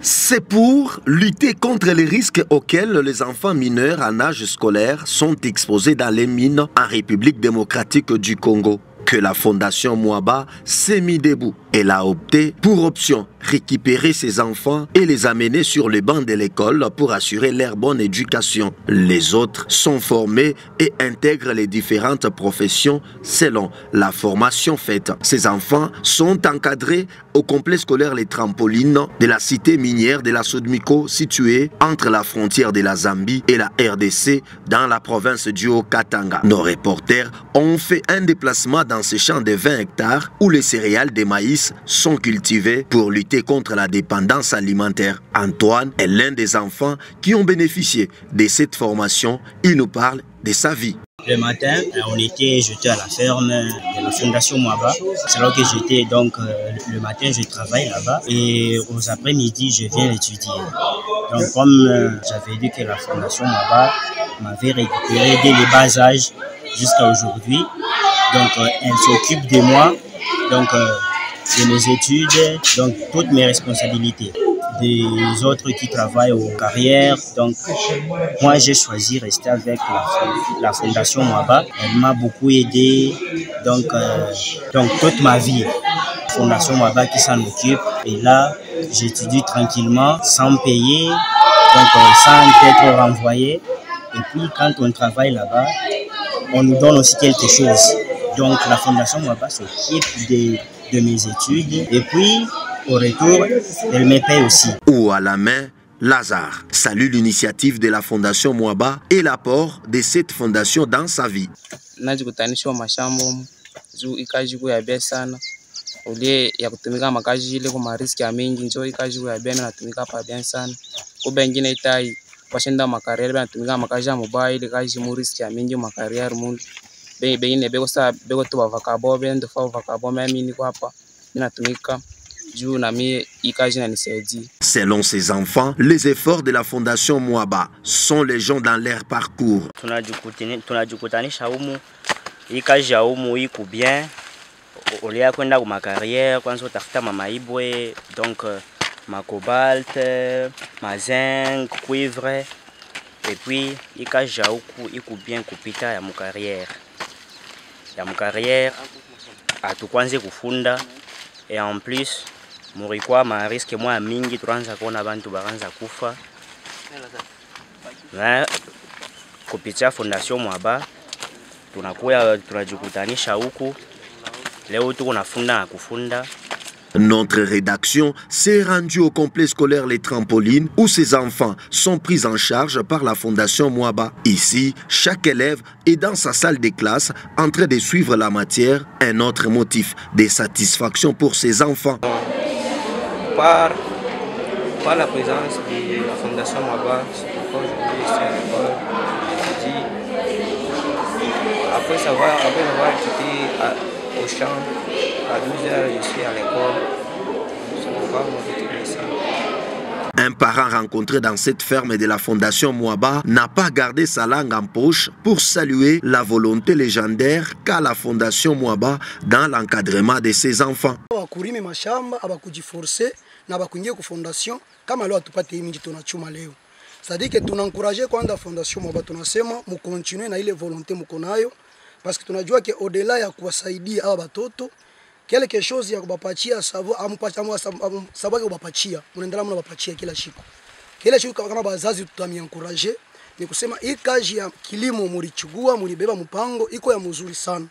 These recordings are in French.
C'est pour lutter contre les risques auxquels les enfants mineurs en âge scolaire sont exposés dans les mines en République démocratique du Congo que la Fondation Mwaba s'est mise debout. Elle a opté pour option récupérer ses enfants et les amener sur les bancs de l'école pour assurer leur bonne éducation. Les autres sont formés et intègrent les différentes professions selon la formation faite. Ces enfants sont encadrés au complexe scolaire Les Trampolines de la cité minière de la Sodmiko située entre la frontière de la Zambie et la RDC dans la province du Haut-Katanga. Nos reporters ont fait un déplacement dans ces champs de 20 hectares où les céréales de maïs sont cultivées pour lutter contre la dépendance alimentaire. Antoine est l'un des enfants qui ont bénéficié de cette formation. Il nous parle de sa vie. Le matin, on était jeté à la ferme de la Fondation Mwaba. C'est là que j'étais, donc le matin je travaille là-bas et aux après-midi je viens étudier. Donc comme j'avais dit que la Fondation Mwaba m'avait récupéré dès le bas âge jusqu'à aujourd'hui, donc elle s'occupe de moi, donc de mes études, donc toutes mes responsabilités. Des autres qui travaillent aux carrières, donc moi j'ai choisi de rester avec la Fondation Mwaba. Elle m'a beaucoup aidé, donc toute ma vie. La Fondation Mwaba qui s'en occupe, et là j'étudie tranquillement, sans payer, donc sans être renvoyé. Et puis quand on travaille là-bas, on nous donne aussi quelque chose. Donc la Fondation Mwaba s'occupe de mes études et puis au retour, elle me paye aussi. Ou à la main, Lazare salue l'initiative de la Fondation Mwaba et l'apport de cette fondation dans sa vie. Najikutanisha mashambo juu ikaji ya bia sana ule ya kutumika makazi ile kwa riski ya mingi njoo ikaji ya bia natumika pa bien sana kwa bengine itai pasenda makariere natumika makazi ya mobile kazi mu riski ya mingi makariere mu bengine bego sa bego tu avakabo bendo fa avakabo mimi niko hapa natumika. Selon ses enfants, les efforts de la Fondation Mwaba sont les gens dans leur parcours. Tunajikutanisha humu, hii kazi ya humu iko bien. Olea kwenda kwa carrière, kwanza utafuta maibwe, donc ma cobalt, ma zinc, cuivre. Et puis hii kazi ya huku iko bien kupita ya carrière. Ya carrière atukwanze kufunda et en plus murikwa ma risque mwa mingi tuanza kuona bantu baanza kufa na kupitia Fondation Mwaba tunakuya tunajikutanisha huku leo tuko nafunda na kufunda. Notre rédaction s'est rendue au complexe scolaire Les Trampolines où ces enfants sont pris en charge par la Fondation Mwaba. Ici, chaque élève est dans sa salle de classe en train de suivre la matière, un autre motif de satisfaction pour ces enfants. Par la présence de la Fondation Mwaba, après avoir quitté au champ, à 12h, je suis à l'école. Un parent rencontré dans cette ferme de la Fondation Mwaba n'a pas gardé sa langue en poche pour saluer la volonté légendaire qu'a la Fondation Mwaba dans l'encadrement de ses enfants. C'est-à-dire que tunencourager quand la Fondation Mwaba tunasema mu continuer na ile volonté mko nayo parce que tunajua que au-delà ya kuwasaidia hawa watoto quelque chose ya kubapatia sababu kubapatia mnaendelea mnabapatia kila siku kama bazazi tutamiencourager ni kusema hii kazi ya kilimo mlichugua mlibeba mpango iko ya mzuri sana,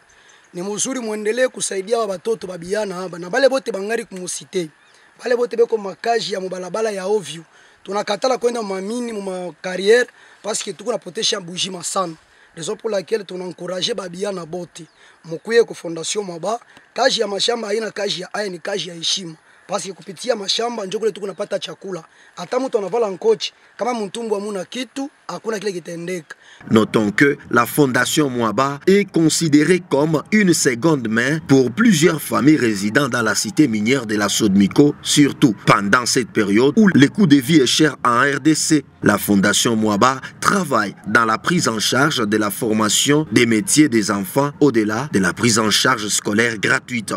ni mzuri muendelee kusaidia hawa watoto babiana hapa na bale bote bangari kumusite bale bote beko makazi ya mubalabala ya ovyo tunakatala kwenda mamini mu carrière parce que tuko napotesha bujima sana. Raison pour laquelle tunencourager babiana bote mukuye ku Fondation Mwaba. Kazi ya mashamba haina kazi ya aya, ni kazi ya heshima parce que kupitia mashamba ndio kule tuko napata chakula. Hata mtu anavala nkochi kama mtumbu hamuna kitu hakuna kile kitendeka. Notons que la Fondation Mwaba est considérée comme une seconde main pour plusieurs familles résidant dans la cité minière de la Sodmiko, surtout pendant cette période où le coût de vie est cher en RDC. La Fondation Mwaba travaille dans la prise en charge de la formation des métiers des enfants au-delà de la prise en charge scolaire gratuite.